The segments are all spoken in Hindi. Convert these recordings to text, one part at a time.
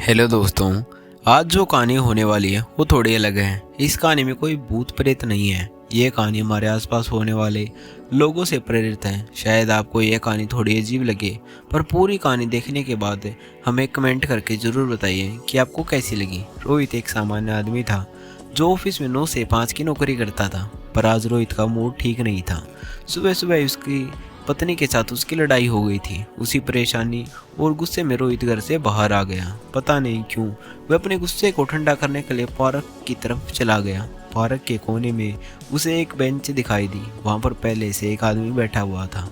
हेलो दोस्तों। आज जो कहानी होने वाली है वो थोड़ी अलग है। इस कहानी में कोई भूत प्रेत नहीं है। ये कहानी हमारे आसपास होने वाले लोगों से प्रेरित है। शायद आपको ये कहानी थोड़ी अजीब लगे, पर पूरी कहानी देखने के बाद हमें कमेंट करके ज़रूर बताइए कि आपको कैसी लगी। रोहित एक सामान्य आदमी था जो ऑफिस में 9 से 5 की नौकरी करता था, पर आज रोहित का मूड ठीक नहीं था। सुबह सुबह उसकी पत्नी के साथ उसकी लड़ाई हो गई थी। उसी परेशानी और गुस्से में रोहित घर से बाहर आ गया। पता नहीं क्यों वह अपने गुस्से को ठंडा करने के लिए पार्क की तरफ चला गया। पार्क के कोने में उसे एक बेंच दिखाई दी। वहां पर पहले से एक आदमी बैठा हुआ था।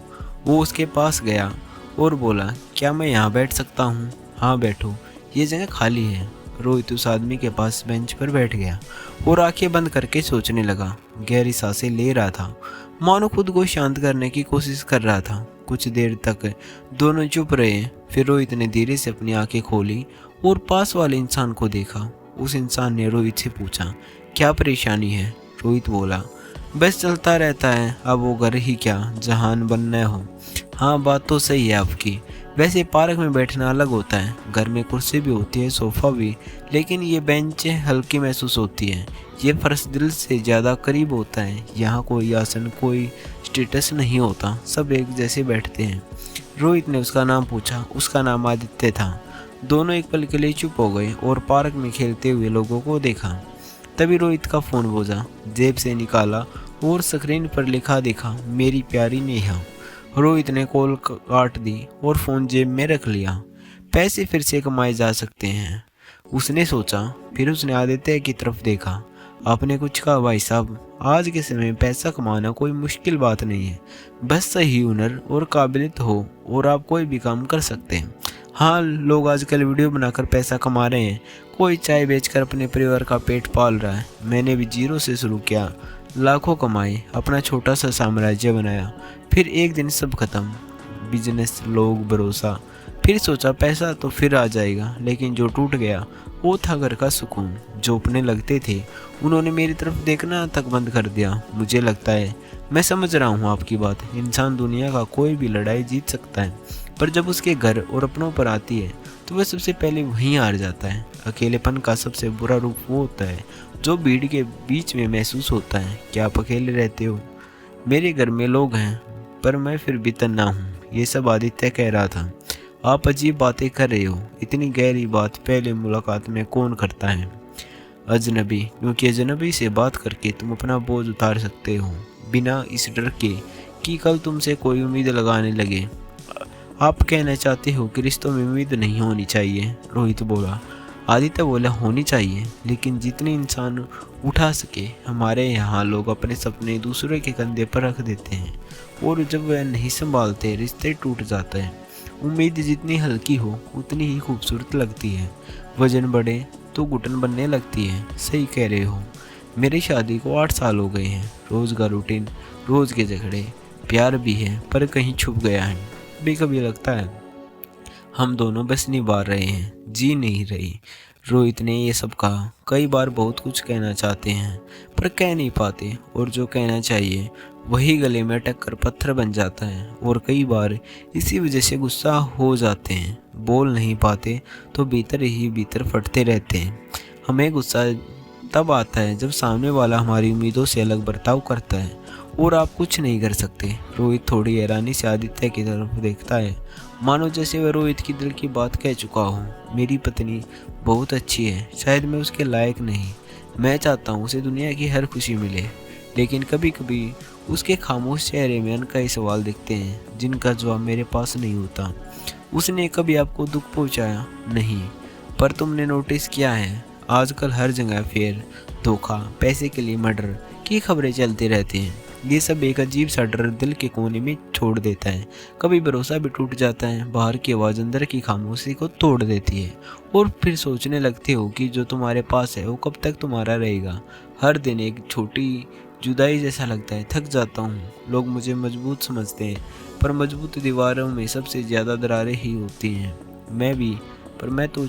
वो उसके पास गया और बोला, क्या मैं यहाँ बैठ सकता हूँ? हाँ बैठो, ये जगह खाली है। रोहित उस आदमी के पास बेंच पर बैठ गया और आंखें बंद करके सोचने लगा। गहरी सांसें ले रहा था, मानो खुद को शांत करने की कोशिश कर रहा था। कुछ देर तक दोनों चुप रहे। फिर रोहित ने धीरे से अपनी आंखें खोली और पास वाले इंसान को देखा। उस इंसान ने रोहित से पूछा, क्या परेशानी है? रोहित बोला, बस चलता रहता है, अब वो घर ही क्या जहान बनना हो। हाँ बात तो सही है आपकी। वैसे पार्क में बैठना अलग होता है। घर में कुर्सी भी होती है, सोफा भी, लेकिन ये बेंच हल्की महसूस होती है। ये फर्श दिल से ज़्यादा करीब होता है। यहाँ कोई आसन, कोई स्टेटस नहीं होता, सब एक जैसे बैठते हैं। रोहित ने उसका नाम पूछा। उसका नाम आदित्य था। दोनों एक पल के लिए चुप हो गए और पार्क में खेलते हुए लोगों को देखा। तभी रोहित का फ़ोन बजा। जेब से निकाला और स्क्रीन पर लिखा देखा, मेरी प्यारी नेहा। रोहित ने कॉल काट दी और फ़ोन जेब में रख लिया। पैसे फिर से कमाए जा सकते हैं, उसने सोचा। फिर उसने आदित्य की तरफ देखा। आपने कुछ कहा भाई साहब? आज के समय में पैसा कमाना कोई मुश्किल बात नहीं है, बस सही हुनर और काबिलियत हो और आप कोई भी काम कर सकते हैं। हाँ, लोग आजकल वीडियो बनाकर पैसा कमा रहे हैं। कोई चाय बेचकर अपने परिवार का पेट पाल रहा है। मैंने भी जीरो से शुरू किया, लाखों कमाए, अपना छोटा सा साम्राज्य बनाया। फिर एक दिन सब खत्म, बिजनेस, लोग, भरोसा। फिर सोचा पैसा तो फिर आ जाएगा, लेकिन जो टूट गया वो था घर का सुकून। जो अपने लगते थे उन्होंने मेरी तरफ देखना तक बंद कर दिया। मुझे लगता है मैं समझ रहा हूँ आपकी बात। इंसान दुनिया का कोई भी लड़ाई जीत सकता है, पर जब उसके घर और अपनों पर आती है तो वह सबसे पहले वहीं हार जाता है। अकेलेपन का सबसे बुरा रूप वो होता है जो भीड़ के बीच में महसूस होता है। क्या आप अकेले रहते हो? मेरे घर में लोग हैं, पर मैं फिर भी तन्हा हूँ। ये सब आदित्य कह रहा था। आप अजीब बातें कर रहे हो। इतनी गहरी बात पहले मुलाकात में कौन करता है? अजनबी, क्योंकि अजनबी से बात करके तुम अपना बोझ उतार सकते हो, बिना इस डर के कि कल तुमसे कोई उम्मीद लगाने लगे। आप कहना चाहते हो कि रिश्तों में उम्मीद नहीं होनी चाहिए? रोहित बोला। आदित्य बोला, होनी चाहिए, लेकिन जितने इंसान उठा सके। हमारे यहाँ लोग अपने सपने दूसरे के कंधे पर रख देते हैं और जब वह नहीं संभालते रिश्ते टूट जाते हैं। उम्मीद जितनी हल्की हो उतनी ही खूबसूरत लगती है। वजन बढ़े तो घुटन बनने लगती है। सही कह रहे हो। मेरी शादी को 8 साल हो गए हैं। रोज़ का रूटीन, रोज़ के झगड़े, प्यार भी है पर कहीं छुप गया है। कभी कभी लगता है हम दोनों बस निभा रहे हैं, जी नहीं रही। रोहित ने ये सब कहा। कई बार बहुत कुछ कहना चाहते हैं पर कह नहीं पाते, और जो कहना चाहिए वही गले में अटक कर पत्थर बन जाता है। और कई बार इसी वजह से गुस्सा हो जाते हैं, बोल नहीं पाते तो भीतर ही भीतर फटते रहते हैं। हमें गुस्सा तब आता है जब सामने वाला हमारी उम्मीदों से अलग बर्ताव करता है और आप कुछ नहीं कर सकते। रोहित थोड़ी हैरानी से आदित्य की तरफ देखता है, मानो जैसे वह रोहित की दिल की बात कह चुका हो। मेरी पत्नी बहुत अच्छी है, शायद मैं उसके लायक नहीं। मैं चाहता हूँ उसे दुनिया की हर खुशी मिले, लेकिन कभी कभी उसके खामोश चेहरे में अनकही सवाल दिखते हैं जिनका जवाब मेरे पास नहीं होता। उसने कभी आपको दुख पहुँचाया? नहीं, पर तुमने नोटिस किया है आजकल हर जगह अफेयर, धोखा, पैसे के लिए मर्डर की खबरें चलती रहती हैं। ये सब एक अजीब सा डर दिल के कोने में छोड़ देता है। कभी भरोसा भी टूट जाता है। बाहर की आवाज़ अंदर की खामोशी को तोड़ देती है और फिर सोचने लगते हो कि जो तुम्हारे पास है वो कब तक तुम्हारा रहेगा। हर दिन एक छोटी जुदाई जैसा लगता है। थक जाता हूँ। लोग मुझे मजबूत समझते हैं, पर मजबूत दीवारों में सबसे ज़्यादा दरारें ही होती हैं। मैं भी, पर मैं तो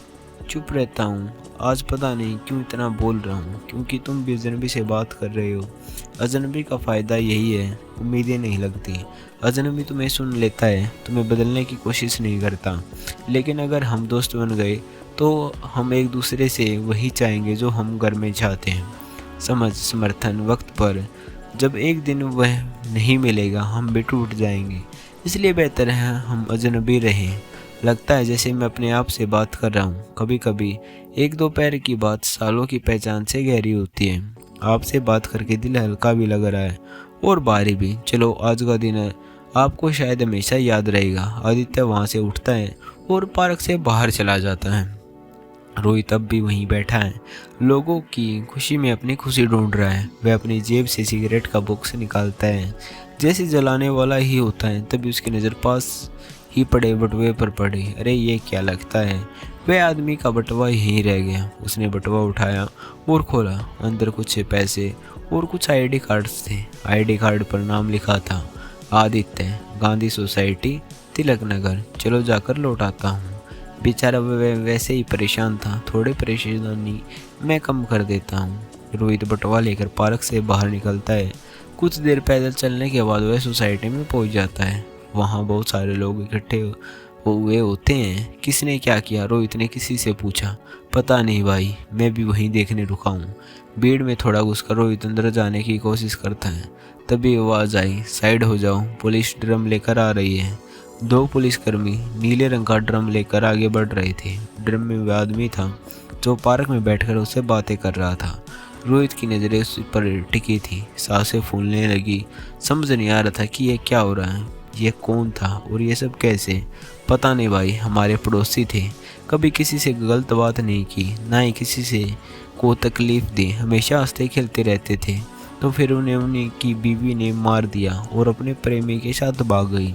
चुप रहता हूँ। आज पता नहीं क्यों इतना बोल रहा हूँ, क्योंकि तुम भी अजनबी से बात कर रहे हो। अजनबी का फ़ायदा यही है, उम्मीदें नहीं लगती। अजनबी तुम्हें सुन लेता है, तुम्हें बदलने की कोशिश नहीं करता। लेकिन अगर हम दोस्त बन गए तो हम एक दूसरे से वही चाहेंगे जो हम घर में चाहते हैं, समझ, समर्थन, वक्त पर। जब एक दिन वह नहीं मिलेगा हम भी टूट जाएंगे। इसलिए बेहतर है हम अजनबी रहें। लगता है जैसे मैं अपने आप से बात कर रहा हूँ। कभी कभी एक दो पैर की बात सालों की पहचान से गहरी होती है। आपसे बात करके दिल हल्का भी लग रहा है और भारी भी। चलो आज का दिन है, आपको शायद हमेशा याद रहेगा। आदित्य वहाँ से उठता है और पार्क से बाहर चला जाता है। रोहित अब भी वहीं बैठा है, लोगों की खुशी में अपनी खुशी ढूंढ रहा है। वह अपनी जेब से सिगरेट का बॉक्स निकालता है, जैसे जलाने वाला ही होता है। तभी उसकी नज़र पास ही पड़े बटुए पर पड़ी। अरे ये क्या लगता है, वह आदमी का बटुआ यहीं रह गया। उसने बटुआ उठाया और खोला। अंदर कुछ पैसे और कुछ आईडी कार्ड्स थे। आईडी कार्ड पर नाम लिखा था आदित्य, गांधी सोसाइटी, तिलक नगर। चलो जाकर लौटाता हूँ। बेचारा वह वैसे ही परेशान था, थोड़ी परेशानी मैं कम कर देता हूँ। रोहित बटुआ लेकर पार्क से बाहर निकलता है। कुछ देर पैदल चलने के बाद वह सोसाइटी में पहुँच जाता है। वहाँ बहुत सारे लोग इकट्ठे हुए होते हैं। किसने क्या किया, रोहित ने किसी से पूछा। पता नहीं भाई, मैं भी वहीं देखने रुका हूँ। भीड़ में थोड़ा घुसकर रोहित अंदर जाने की कोशिश करता है। तभी आवाज़ आई, साइड हो जाओ, पुलिस ड्रम लेकर आ रही है। दो पुलिसकर्मी नीले रंग का ड्रम लेकर आगे बढ़ रहे थे। ड्रम में वह आदमी था जो पार्क में बैठकर उससे बातें कर रहा था। रोहित की नज़रें उस पर टिकी थी, सांसें फूलने लगी। समझ नहीं आ रहा था कि ये क्या हो रहा है, ये कौन था और ये सब कैसे। पता नहीं भाई, हमारे पड़ोसी थे, कभी किसी से गलत बात नहीं की, ना ही किसी से को तकलीफ़ दी, हमेशा हंसते खेलते रहते थे। तो फिर उन्हें उनकी बीवी ने मार दिया और अपने प्रेमी के साथ भाग गई।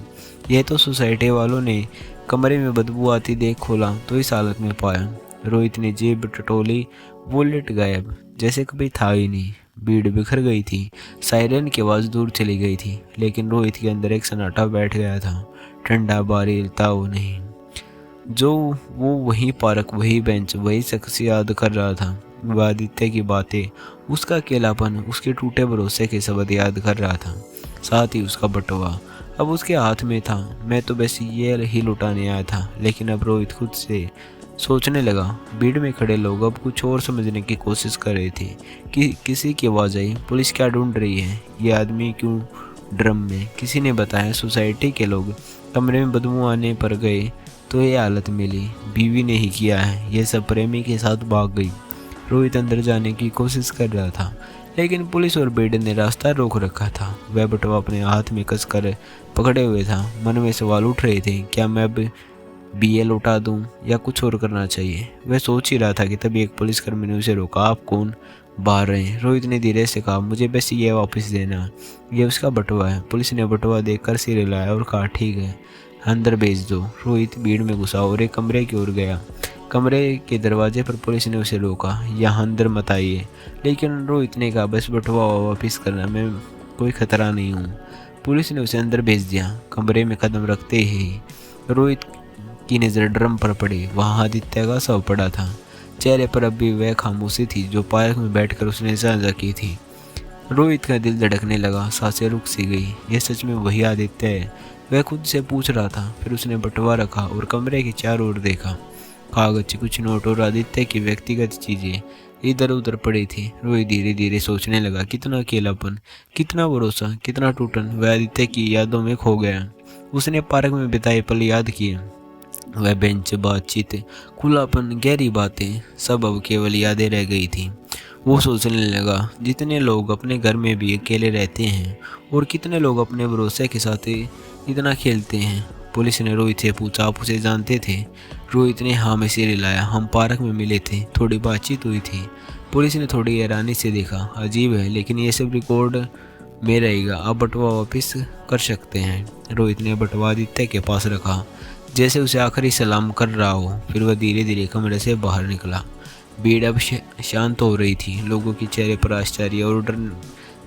यह तो सोसाइटी वालों ने कमरे में बदबू आती देख खोला तो इस हालत में पाया। रोहित ने जेब टटोली, वॉलेट गायब, जैसे कभी था ही नहीं। भीड़ बिखर गई थी, सायरन की आवाज़ दूर चली गई थी, लेकिन रोहित के अंदर एक सन्नाटा बैठ गया था। ठंडा बारिश था वो नहीं, जो वो वही पार्क, वही बेंच, वही शख्स याद कर रहा था। वह आदित्य की बातें, उसका अकेलापन, उसके टूटे भरोसे के शब्द याद कर रहा था। साथ ही उसका बटुआ अब उसके हाथ में था। मैं तो बस ये ही लुटाने आया था। लेकिन अब रोहित खुद से सोचने लगा। भीड़ में खड़े लोग अब कुछ और समझने की कोशिश कर रहे थे कि किसी की आवाज़ आई, पुलिस क्या ढूंढ रही है, ये आदमी क्यों ड्रम में। किसी ने बताया सोसाइटी के लोग कमरे में बदबू आने पर गए तो ये हालत मिली, बीवी ने ही किया है, ये सब प्रेमी के साथ भाग गई। रोहित अंदर जाने की कोशिश कर रहा था, लेकिन पुलिस और भीड़ ने रास्ता रोक रखा था। वह बटुआ अपने हाथ में कसकर पकड़े हुए था। मन में सवाल उठ रहे थे, क्या मैं अब बीए लौटा दूं या कुछ और करना चाहिए। वह सोच ही रहा था कि तभी एक पुलिसकर्मी ने उसे रोका। आप कौन, बाहर रहे। रोहित ने धीरे से कहा, मुझे बस ये वापस देना, ये उसका बटुआ है। पुलिस ने बटुआ देखकर सिर हिलाया और कहा, ठीक है, अंदर भेज दो। रोहित भीड़ में घुसा और एक कमरे की ओर गया। कमरे के दरवाजे पर पुलिस ने उसे रोका, यहाँ अंदर मत आइए। लेकिन रोहित ने कहा, बस बटुआ वापस करना, मैं कोई खतरा नहीं हूँ। पुलिस ने उसे अंदर भेज दिया। कमरे में कदम रखते ही रोहित की नज़र ड्रम पर पड़ी। वहाँ आदित्य का शव पड़ा था। चेहरे पर अब भी वह खामोशी थी जो पार्क में बैठकर उसने साझा की थी। रोहित का दिल धड़कने लगा, सांसें रुक सी गई। यह सच में वही आदित्य है, वह खुद से पूछ रहा था। फिर उसने बटुआ रखा और कमरे के चारों ओर देखा। कागज, कुछ नोट और आदित्य की व्यक्तिगत चीज़ें इधर उधर पड़ी थी। रोहित धीरे धीरे सोचने लगा, कितना अकेलापन, कितना भरोसा, कितना टूटन। वह आदित्य की यादों में खो गया। उसने पार्क में बिताए पल याद किए। वह बेंच, बातचीत, खुलापन, गहरी बातें, सब अब केवल यादें रह गई थी। वो सोचने लगा, जितने लोग अपने घर में भी अकेले रहते हैं और कितने लोग अपने भरोसे के साथ इतना खेलते हैं। पुलिस ने रोहित से पूछा, आप उसे जानते थे। रोहित ने हाँ में सिर हिलाया। हम पार्क में मिले थे, थोड़ी बातचीत हुई थी। पुलिस ने थोड़ी हैरानी से देखा। अजीब है, लेकिन ये सब रिकॉर्ड में रहेगा, आप बटुआ वापस कर सकते हैं। रोहित ने बटुआ आदित्य के पास रखा, जैसे उसे आखिरी सलाम कर रहा हो। फिर वह धीरे धीरे कमरे से बाहर निकला। भीड़ अब शांत हो रही थी। लोगों के चेहरे पर आश्चर्य और डर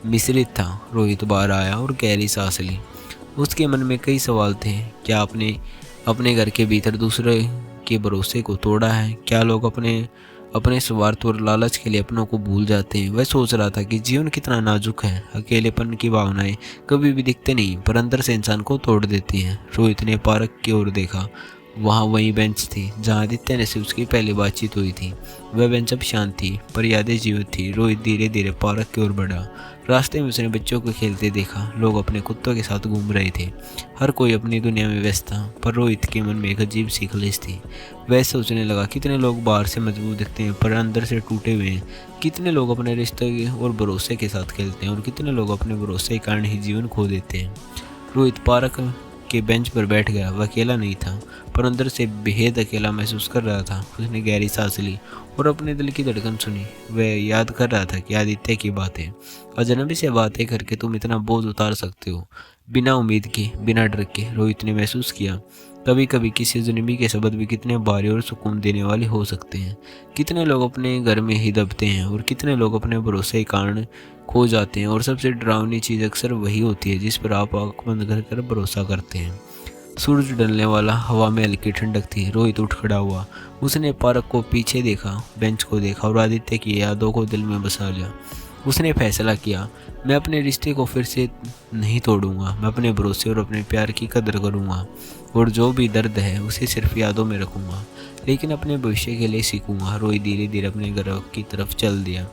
मिश्रित था। रोहित बाहर आया और गहरी सांस ली। उसके मन में कई सवाल थे। क्या आपने अपने घर के भीतर दूसरे के भरोसे को तोड़ा है? क्या लोग अपने स्वार्थ और लालच के लिए अपनों को भूल जाते हैं? वह सोच रहा था कि जीवन कितना नाजुक है। अकेलेपन की भावनाएं कभी भी दिखते नहीं, पर अंदर से इंसान को तोड़ देती हैं। रोहित ने पार्क की ओर देखा। वहाँ वही बेंच थी जहाँ आदित्य ने से उसकी पहली बातचीत हुई थी। वह बेंच अब शांत थी पर यादें जीवित थी। रोहित धीरे धीरे पार्क की ओर बढ़ा। रास्ते में उसने बच्चों को खेलते देखा। लोग अपने कुत्तों के साथ घूम रहे थे। हर कोई अपनी दुनिया में व्यस्त था पर रोहित के मन में एक अजीब सी खलिश थी। वह सोचने लगा, कितने लोग बाहर से मजबूत दिखते हैं पर अंदर से टूटे हुए हैं। कितने लोग अपने रिश्ते और भरोसे के साथ खेलते हैं और कितने लोग अपने भरोसे के कारण ही जीवन खो देते हैं। रोहित पार्क के बेंच पर बैठ गया। वह अकेला नहीं था पर अंदर से बेहद अकेला महसूस कर रहा था। उसने गहरी सांस ली और अपने दिल की धड़कन सुनी। वह याद कर रहा था कि आदित्य की बातें, अजनबी से बातें करके तुम इतना बोझ उतार सकते हो, बिना उम्मीद के, बिना डर के। रोहित ने महसूस किया कभी कभी किसी अजनबी के शब्द भी कितने भारी और सुकून देने वाले हो सकते हैं। कितने लोग अपने घर में ही दबते हैं और कितने लोग अपने भरोसे के कारण खो जाते हैं। और सबसे डरावनी चीज़ अक्सर वही होती है जिस पर आप आंख बंद कर भरोसा करते हैं। सूरज ढलने वाला, हवा में हल्की ठंडक थी। रोहित उठ खड़ा हुआ। उसने पार्क को पीछे देखा, बेंच को देखा और आदित्य की यादों को दिल में बसा लिया। उसने फैसला किया, मैं अपने रिश्ते को फिर से नहीं तोड़ूंगा। मैं अपने भरोसे और अपने प्यार की कदर करूंगा और जो भी दर्द है उसे सिर्फ यादों में रखूंगा, लेकिन अपने भविष्य के लिए सीखूंगा। रोहित धीरे धीरे अपने घर की तरफ चल दिया।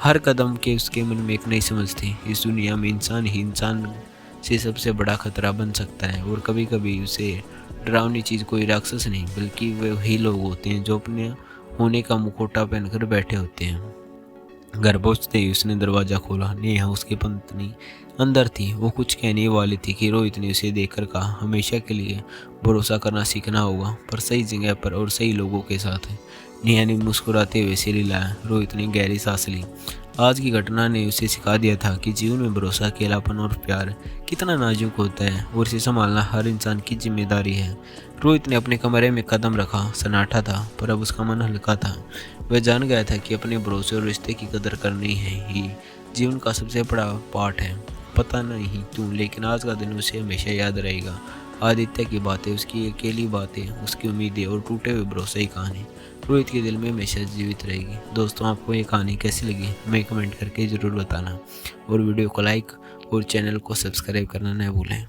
हर कदम के उसके मन में एक नई समझ थी। इस दुनिया में इंसान ही इंसान से सबसे बड़ा खतरा बन सकता है और कभी कभी उसे डरावनी चीज़ कोई राक्षस नहीं बल्कि वे वही लोग होते हैं जो अपने होने का मुखौटा पहनकर बैठे होते हैं। घर पहुंचते ही उसने दरवाज़ा खोला। नेहा, उसकी पत्नी, अंदर थी। वो कुछ कहने वाली थी कि रोहित ने उसे देखकर कहा, हमेशा के लिए भरोसा करना सीखना होगा, पर सही जगह पर और सही लोगों के साथ। नेहा ने मुस्कुराते हुए सिर हिलाया। रोहित ने गहरी सांस ली। आज की घटना ने उसे सिखा दिया था कि जीवन में भरोसा, अकेलापन और प्यार कितना नाजुक होता है और इसे संभालना हर इंसान की जिम्मेदारी है। रोहित ने अपने कमरे में कदम रखा। सन्नाटा था पर अब उसका मन हल्का था। वह जान गया था कि अपने भरोसे और रिश्ते की कदर करनी है ही जीवन का सबसे बड़ा पाठ है। पता नहीं क्यों, लेकिन आज का दिन उसे हमेशा याद रहेगा। आदित्य की बातें, उसकी अकेली बातें, उसकी उम्मीदें और टूटे हुए भरोसे की कहानी रोहित के दिल में हमेशा जीवित रहेगी। दोस्तों, आपको ये कहानी कैसी लगी हमें कमेंट करके ज़रूर बताना और वीडियो को लाइक और चैनल को सब्सक्राइब करना न भूलें।